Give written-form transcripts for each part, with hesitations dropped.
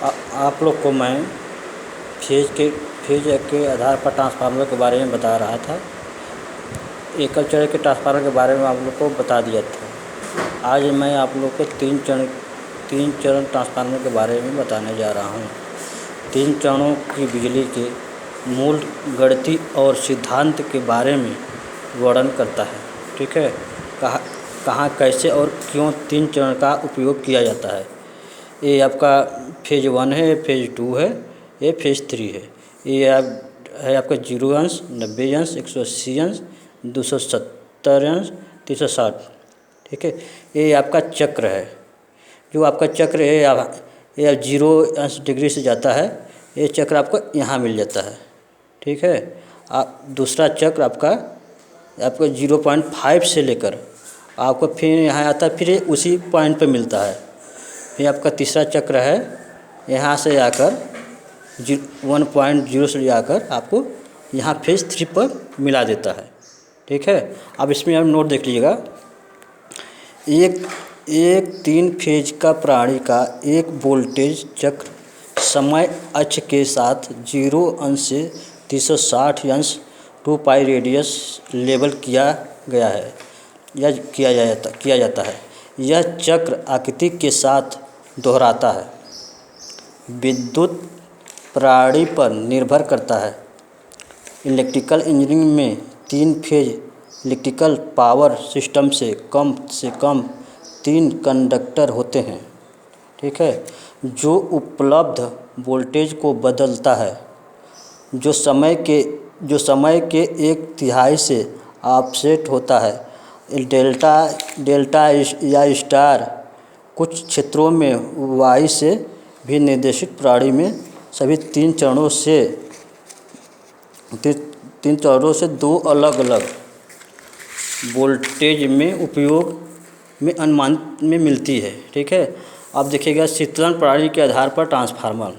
आप लोग को मैं फेज के आधार पर ट्रांसफार्मर के बारे में बता रहा था। एकल चरण के ट्रांसफार्मर के बारे में आप लोग को बता दिया था। आज मैं आप लोग को तीन चरण ट्रांसफार्मर के बारे में बताने जा रहा हूँ। 3 चरणों की बिजली के मूल गणितीय और सिद्धांत के बारे में वर्णन करता है। ठीक है, कहाँ कैसे और क्यों 3 चरण का उपयोग किया जाता है। ये आपका फेज 1 है, फेज 2 है, ये फेज 3 है। ये है आपका 0 अंश, 90 अंश, 180 अंश, 270 अंश, 360। ठीक है, ये आपका चक्र है। जो आपका चक्र है ये 0 अंश डिग्री से जाता है। ये चक्र आपको यहाँ मिल जाता है। ठीक है, दूसरा चक्र आपका 0.5 से लेकर आपको फिर यहाँ आता है, फिर उसी पॉइंट पे मिलता है। फिर आपका तीसरा चक्र है, यहाँ से आकर 1.0 से आकर आपको यहाँ फेज 3 पर मिला देता है। ठीक है, अब इसमें आप नोट देख लीजिएगा। एक 3 फेज का प्राणी का एक वोल्टेज चक्र समय अक्ष के साथ 0 अंश से 360 अंश 2 पाई रेडियस लेबल किया गया है या किया जाता है। यह चक्र आकृति के साथ दोहराता है, विद्युत प्रणाली पर निर्भर करता है। इलेक्ट्रिकल इंजीनियरिंग में 3 फेज इलेक्ट्रिकल पावर सिस्टम से कम 3 कंडक्टर होते हैं। ठीक है, जो उपलब्ध वोल्टेज को बदलता है, जो समय के 1/3 से ऑफसेट होता है। डेल्टा या स्टार कुछ क्षेत्रों में वाई से भी निर्देशित प्रणाली में सभी 3 चरणों से 2 अलग-अलग वोल्टेज में उपयोग में अनुमानित में मिलती है। ठीक है, अब देखिएगा शीतलन प्रणाली के आधार पर ट्रांसफार्मर।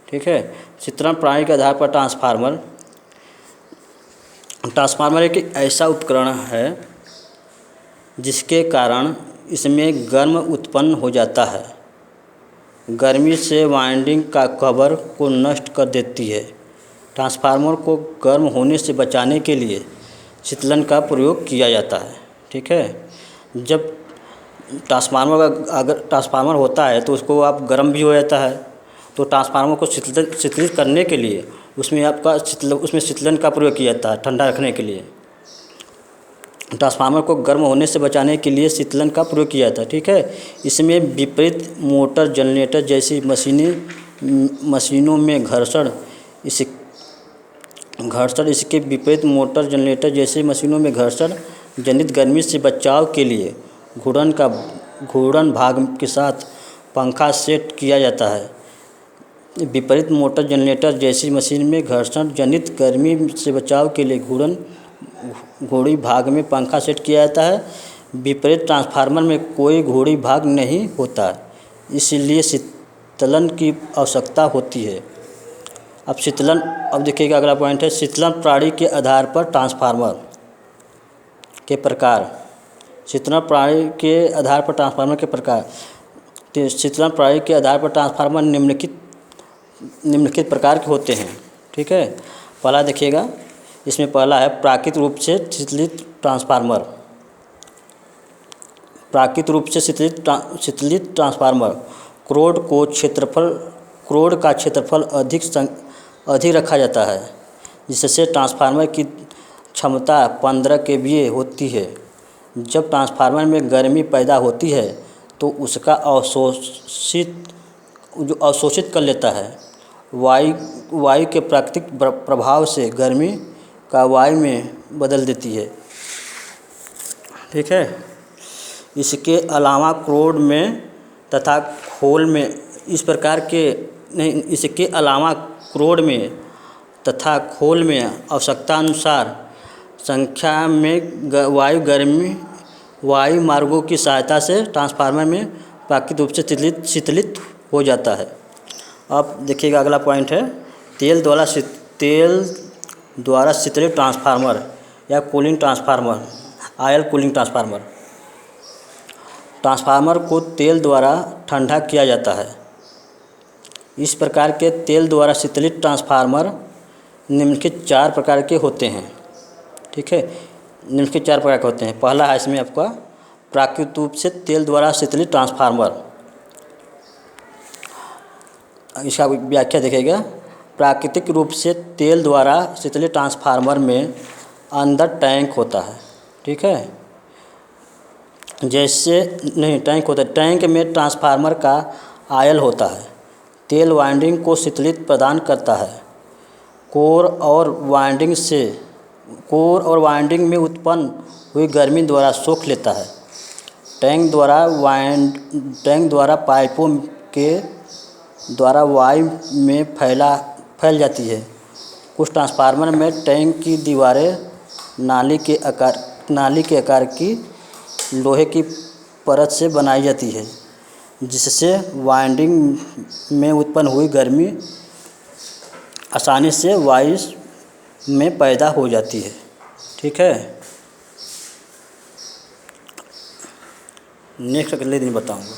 ठीक है, शीतलन प्रणाली के आधार पर ट्रांसफार्मर एक ऐसा उपकरण है जिसके कारण इसमें गर्म उत्पन्न हो जाता है। गर्मी से वाइंडिंग का कवर को नष्ट कर देती है। ट्रांसफार्मर को गर्म होने से बचाने के लिए शीतलन का प्रयोग किया जाता है। ठीक है, जब ट्रांसफार्मर होता है तो उसको आप गर्म भी हो जाता है, तो ट्रांसफार्मर को शीतलित करने के लिए उसमें शीतलन का प्रयोग किया जाता है, ठंडा रखने के लिए। ट्रांसफार्मर को गर्म होने से बचाने के लिए शीतलन का प्रयोग किया जाता है। ठीक है, इसमें विपरीत मोटर जनरेटर जैसी मशीनों में घर्षण इसके विपरीत मोटर जनरेटर जैसी मशीनों में घर्षण जनित गर्मी से बचाव के लिए घूर्णन भाग के साथ पंखा सेट किया जाता है। विपरीत मोटर जनरेटर जैसी मशीन में घर्षण जनित गर्मी से बचाव के लिए घूर्णी भाग में पंखा सेट किया जाता है। विपरीत ट्रांसफार्मर में कोई घूर्णी भाग नहीं होता, इसलिए शीतलन की आवश्यकता होती है। अब देखिएगा अगला पॉइंट है शीतलन प्रणाली के आधार पर ट्रांसफार्मर के प्रकार। शीतलन प्रणाली के आधार पर ट्रांसफार्मर के प्रकार। शीतलन प्रणाली के आधार पर ट्रांसफार्मर निम्नलिखित प्रकार के होते हैं। ठीक है, पहला देखिएगा, इसमें पहला है प्राकृतिक रूप से शीतलित ट्रांसफार्मर। प्राकृतिक रूप से शीतलित ट्रांसफार्मर क्रोड का क्षेत्रफल अधिक रखा जाता है, जिससे ट्रांसफार्मर की क्षमता 15 kVA होती है। जब ट्रांसफार्मर में गर्मी पैदा होती है तो उसका अवशोषित कर लेता है। वायु के प्राकृतिक प्रभाव से गर्मी का वायु में बदल देती है। ठीक है, इसके अलावा क्रोड में तथा खोल में आवश्यकता अनुसार संख्या में वायु मार्गों की सहायता से ट्रांसफार्मर में प्राकृतिक रूप से शीतलित हो जाता है। अब देखिएगा अगला पॉइंट है तेल द्वारा शीतलित ट्रांसफार्मर या cooling transformer, oil cooling transformer. Transformer को तेल द्वारा ठंडा किया जाता है। इस प्रकार के तेल द्वारा शीतलित ट्रांसफार्मर निम्नलिखित 4 प्रकार के होते हैं। ठीक है, निम्नलिखित 4 प्रकार के होते हैं। पहला है इसमें आपका प्राकृतिक रूप से तेल द्वारा शीतलित ट्रांसफार्मर। इसका व्याख्या देखिएगा। प्राकृतिक रूप से तेल द्वारा शीतलित ट्रांसफार्मर में अंदर टैंक होता है। ठीक है, जैसे नहीं टैंक होता है, टैंक में ट्रांसफार्मर का आयल होता है। तेल वाइंडिंग को शीतलित प्रदान करता है। कोर और वाइंडिंग में उत्पन्न हुई गर्मी द्वारा सोख लेता है। टैंक द्वारा पाइपों के द्वारा वायु में फैल जाती है। कुछ ट्रांसफार्मर में टैंक की दीवारें नाली के आकार की लोहे की परत से बनाई जाती है, जिससे वाइंडिंग में उत्पन्न हुई गर्मी आसानी से वायु में पैदा हो जाती है। ठीक है, नेक्स्ट अगले दिन बताऊंगा।